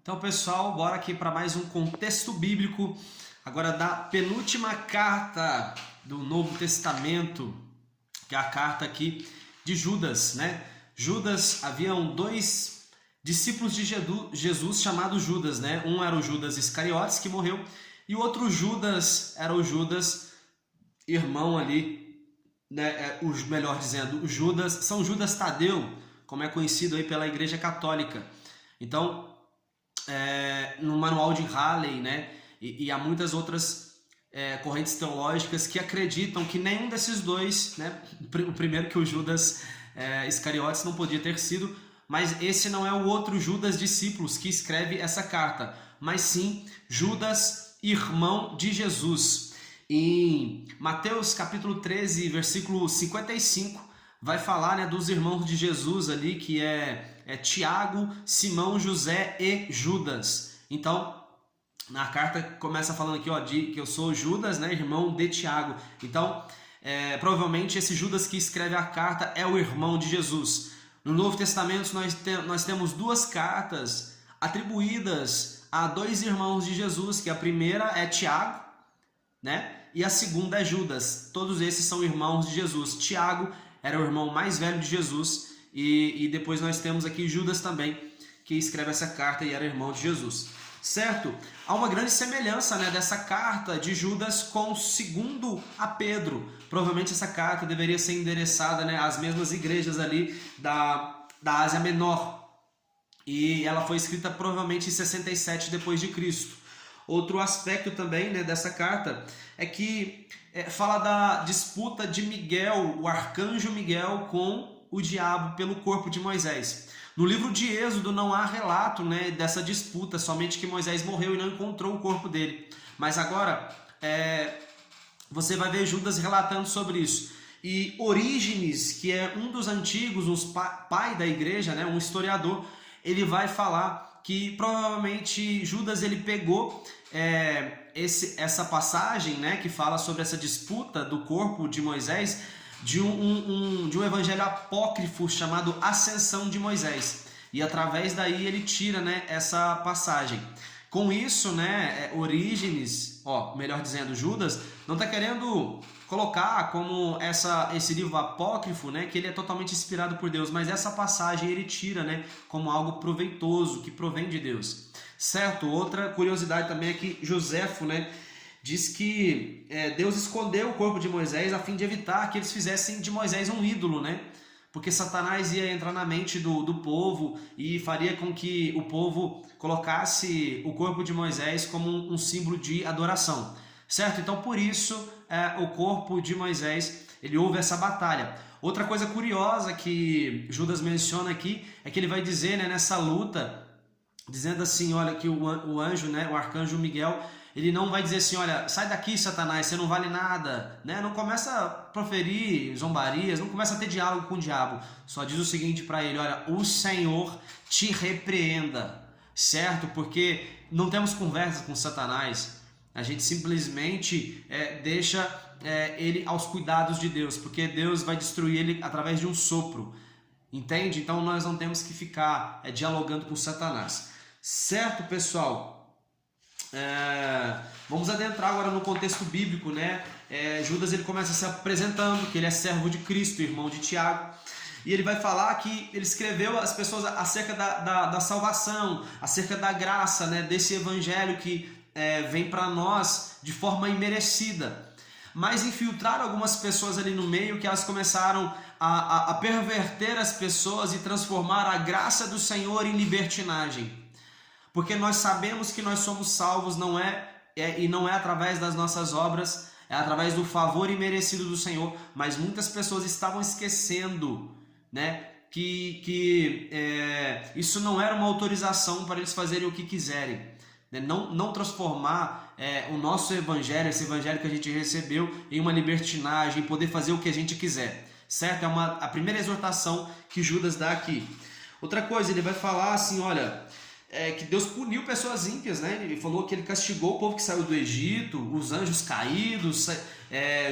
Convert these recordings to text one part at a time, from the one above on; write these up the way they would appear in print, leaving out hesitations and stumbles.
Então, pessoal, bora aqui para mais um contexto bíblico, agora da penúltima carta do Novo Testamento, que é a carta aqui de Judas, né? Judas, haviam dois discípulos de Jesus chamados Judas, né? Um era o Judas Iscariotes, que morreu, e o outro Judas era o Judas, irmão ali, né? Melhor dizendo, o Judas, São Judas Tadeu, como é conhecido aí pela Igreja Católica. Então, no manual de Halley, né? E há muitas outras correntes teológicas que acreditam que nenhum desses dois, né? O primeiro, que o Judas Iscariotes não podia ter sido, mas esse não é o outro Judas discípulos que escreve essa carta, mas sim Judas, irmão de Jesus. Em Mateus capítulo 13, versículo 55, vai falar, né, dos irmãos de Jesus ali, que é Tiago, Simão, José e Judas. Então, na carta começa falando aqui, ó, que eu sou Judas, né, irmão de Tiago. Então, provavelmente esse Judas que escreve a carta é o irmão de Jesus. No Novo Testamento nós temos duas cartas atribuídas a dois irmãos de Jesus, que a primeira é Tiago, né, e a segunda é Judas. Todos esses são irmãos de Jesus. Tiago era o irmão mais velho de Jesus, e depois nós temos aqui Judas também, que escreve essa carta e era irmão de Jesus. Certo? Há uma grande semelhança, né, dessa carta de Judas com o segundo a Pedro. Provavelmente essa carta deveria ser endereçada, né, às mesmas igrejas ali da Ásia Menor. E ela foi escrita provavelmente em 67 depois de Cristo. Outro aspecto também, né, dessa carta é que fala da disputa de Miguel, o arcanjo Miguel, com o diabo pelo corpo de Moisés. No livro de Êxodo não há relato, né, dessa disputa, somente que Moisés morreu e não encontrou o corpo dele. Mas agora você vai ver Judas relatando sobre isso. E Orígenes, que é um dos antigos, um pai da igreja, né, um historiador, ele vai falar que provavelmente Judas ele pegou essa passagem, né, que fala sobre essa disputa do corpo de Moisés, de um evangelho apócrifo chamado Ascensão de Moisés. E através daí ele tira, né, essa passagem. Com isso, né, Orígenes, melhor dizendo, Judas, não está querendo colocar como esse livro apócrifo, né, que ele é totalmente inspirado por Deus, mas essa passagem ele tira, né, como algo proveitoso, que provém de Deus. Certo? Outra curiosidade também é que Joséfo, né, diz que Deus escondeu o corpo de Moisés a fim de evitar que eles fizessem de Moisés um ídolo, né? Porque Satanás ia entrar na mente do povo e faria com que o povo colocasse o corpo de Moisés como um símbolo de adoração, certo? Então, por isso, o corpo de Moisés, ele houve essa batalha. Outra coisa curiosa que Judas menciona aqui é que ele vai dizer, né, nessa luta, dizendo assim, olha, que o anjo, né, o arcanjo Miguel, ele não vai dizer assim, olha, sai daqui, Satanás, você não vale nada, né? Não começa a proferir zombarias, não começa a ter diálogo com o diabo. Só diz o seguinte para ele, olha, o Senhor te repreenda, certo? Porque não temos conversas com Satanás, a gente simplesmente deixa ele aos cuidados de Deus, porque Deus vai destruir ele através de um sopro, entende? Então nós não temos que ficar dialogando com Satanás, certo, pessoal? Vamos adentrar agora no contexto bíblico, né? Judas ele começa se apresentando que ele é servo de Cristo, irmão de Tiago, e ele vai falar que ele escreveu às pessoas acerca da salvação, acerca da graça, né? Desse evangelho que vem para nós de forma imerecida. Mas infiltraram algumas pessoas ali no meio que elas começaram a perverter as pessoas e transformar a graça do Senhor em libertinagem. Porque nós sabemos que nós somos salvos, não é através das nossas obras, é através do favor imerecido do Senhor. Mas muitas pessoas estavam esquecendo, né, que isso não era uma autorização para eles fazerem o que quiserem. Né? Não transformar o nosso evangelho, esse evangelho que a gente recebeu, em uma libertinagem, poder fazer o que a gente quiser. Certo? A primeira exortação que Judas dá aqui. Outra coisa, ele vai falar assim, olha, que Deus puniu pessoas ímpias, né? Ele falou que ele castigou o povo que saiu do Egito, os anjos caídos,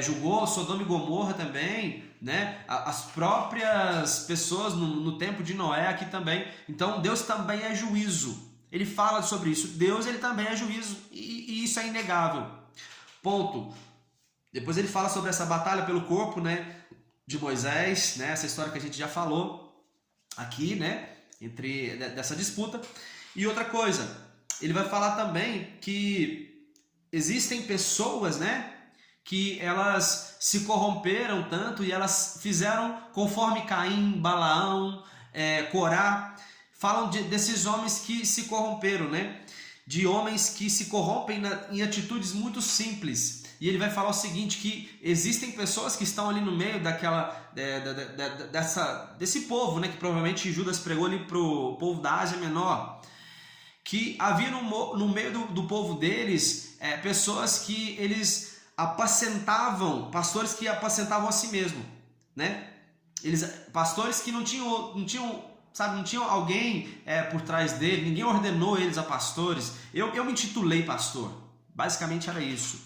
julgou Sodoma e Gomorra também, né? As próprias pessoas no tempo de Noé aqui também. Então Deus também é juízo. ele fala sobre isso. Deus, ele também é juízo e isso é inegável. Ponto. Depois ele fala sobre essa batalha pelo corpo, né, de Moisés, né, essa história que a gente já falou aqui, né, dessa disputa. E outra coisa, ele vai falar também que existem pessoas, né, que elas se corromperam tanto e elas fizeram conforme Caim, Balaão, Corá. Falam desses homens que se corromperam, né? De homens que se corrompem em atitudes muito simples. E ele vai falar o seguinte, que existem pessoas que estão ali no meio desse povo, né? Que provavelmente Judas pregou ali para o povo da Ásia Menor. Que havia no meio do povo deles pessoas que eles apacentavam, pastores que apacentavam a si mesmo, né? Pastores que não tinham alguém por trás dele, ninguém ordenou eles a pastores. Eu me intitulei pastor, basicamente era isso,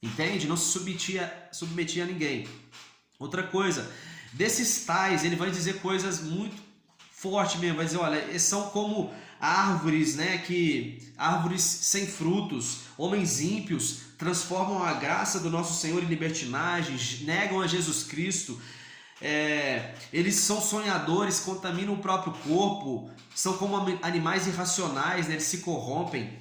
entende? Não se submetia a ninguém. Outra coisa, desses tais, ele vai dizer coisas muito fortes mesmo, vai dizer, olha, eles são como árvores, né, árvores sem frutos, homens ímpios, transformam a graça do nosso Senhor em libertinagem, negam a Jesus Cristo. Eles são sonhadores, contaminam o próprio corpo, são como animais irracionais, né? Eles se corrompem,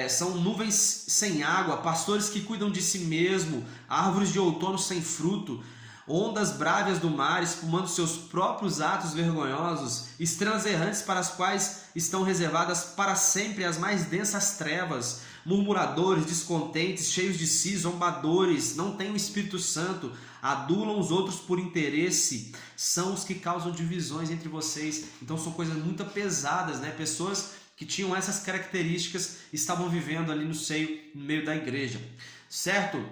são nuvens sem água, pastores que cuidam de si mesmo, árvores de outono sem fruto, ondas brávias do mar, espumando seus próprios atos vergonhosos, estrelas errantes para as quais estão reservadas para sempre as mais densas trevas, murmuradores, descontentes, cheios de si, zombadores, não têm o Espírito Santo, adulam os outros por interesse, são os que causam divisões entre vocês. Então são coisas muito pesadas, né? Pessoas que tinham essas características estavam vivendo ali no meio da igreja, certo?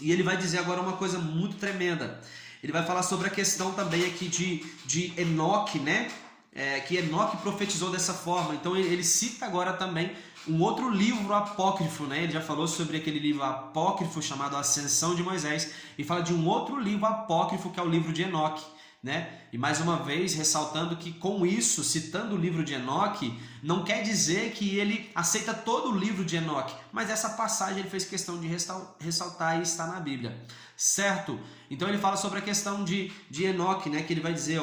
E ele vai dizer agora uma coisa muito tremenda. Ele vai falar sobre a questão também aqui de Enoque, né? Que Enoque profetizou dessa forma. Então ele cita agora também um outro livro apócrifo, né? Ele já falou sobre aquele livro apócrifo chamado Ascensão de Moisés e fala de um outro livro apócrifo que é o livro de Enoque, né? E mais uma vez ressaltando que com isso, citando o livro de Enoque, não quer dizer que ele aceita todo o livro de Enoque, mas essa passagem ele fez questão de ressaltar e está na Bíblia, certo? Então ele fala sobre a questão de Enoque, né? Que ele vai dizer,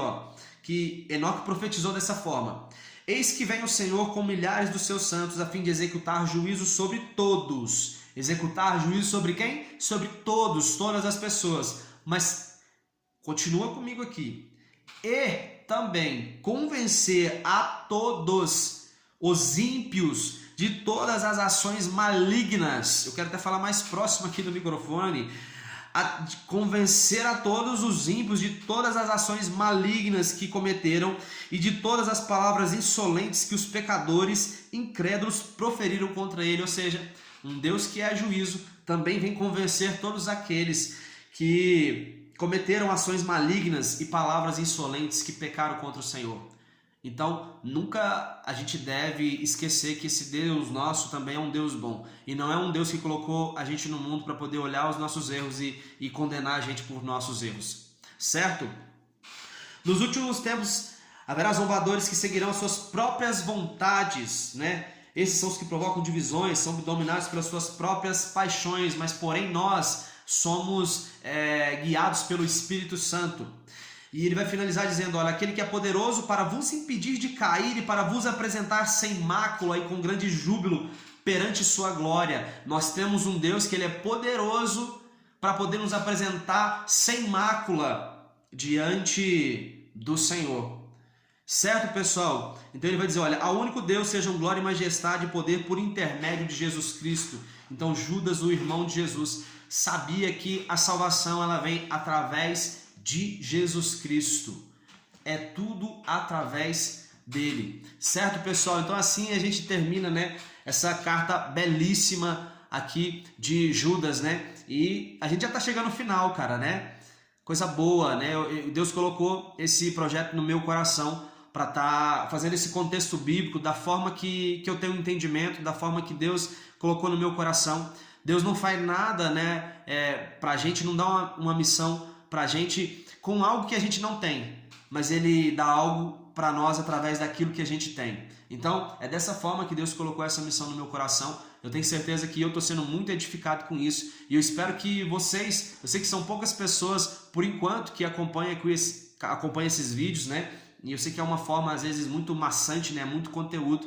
que Enoque profetizou dessa forma: eis que vem o Senhor com milhares dos seus santos a fim de executar juízo sobre todos. Executar juízo sobre quem? Sobre todos, todas as pessoas. Mas continua comigo aqui. E também convencer a todos os ímpios de todas as ações malignas. Eu quero até falar mais próximo aqui do microfone. Convencer a todos os ímpios de todas as ações malignas que cometeram e de todas as palavras insolentes que os pecadores incrédulos proferiram contra ele. Ou seja, um Deus que é juízo também vem convencer todos aqueles que cometeram ações malignas e palavras insolentes que pecaram contra o Senhor. Então, nunca a gente deve esquecer que esse Deus nosso também é um Deus bom. E não é um Deus que colocou a gente no mundo para poder olhar os nossos erros e condenar a gente por nossos erros. Certo? Nos últimos tempos, haverá zombadores que seguirão suas próprias vontades, né? Esses são os que provocam divisões, são dominados pelas suas próprias paixões, mas porém nós somos guiados pelo Espírito Santo. E ele vai finalizar dizendo, olha, aquele que é poderoso para vos impedir de cair e para vos apresentar sem mácula e com grande júbilo perante sua glória. Nós temos um Deus que ele é poderoso para poder nos apresentar sem mácula diante do Senhor. Certo, pessoal? Então ele vai dizer, olha, ao único Deus sejam glória e majestade e poder por intermédio de Jesus Cristo. Então Judas, o irmão de Jesus, sabia que a salvação ela vem através de Jesus Cristo. É tudo através dele. Certo, pessoal? Então assim a gente termina, né, essa carta belíssima aqui de Judas, né? E a gente já tá chegando no final, cara, né? Coisa boa, né? Deus colocou esse projeto no meu coração para estar fazendo esse contexto bíblico da forma que eu tenho entendimento, da forma que Deus colocou no meu coração. Deus não faz nada, né, para a gente, não dá uma missão para a gente com algo que a gente não tem, mas Ele dá algo para nós através daquilo que a gente tem. Então, é dessa forma que Deus colocou essa missão no meu coração. Eu tenho certeza que eu estou sendo muito edificado com isso e eu espero que vocês, eu sei que são poucas pessoas por enquanto que acompanham esses vídeos, né? E eu sei que é uma forma às vezes muito maçante, né? Muito conteúdo,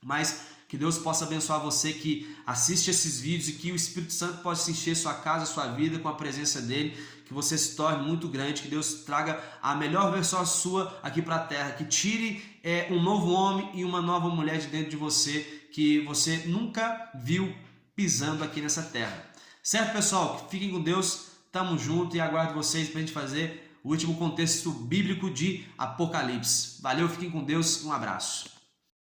mas que Deus possa abençoar você que assiste esses vídeos e que o Espírito Santo possa encher sua casa, sua vida com a presença dele, que você se torne muito grande, que Deus traga a melhor versão sua aqui para a terra, que tire um novo homem e uma nova mulher de dentro de você, que você nunca viu pisando aqui nessa terra. Certo, pessoal? Fiquem com Deus, tamo junto e aguardo vocês para a gente fazer o último contexto bíblico de Apocalipse. Valeu, fiquem com Deus, um abraço.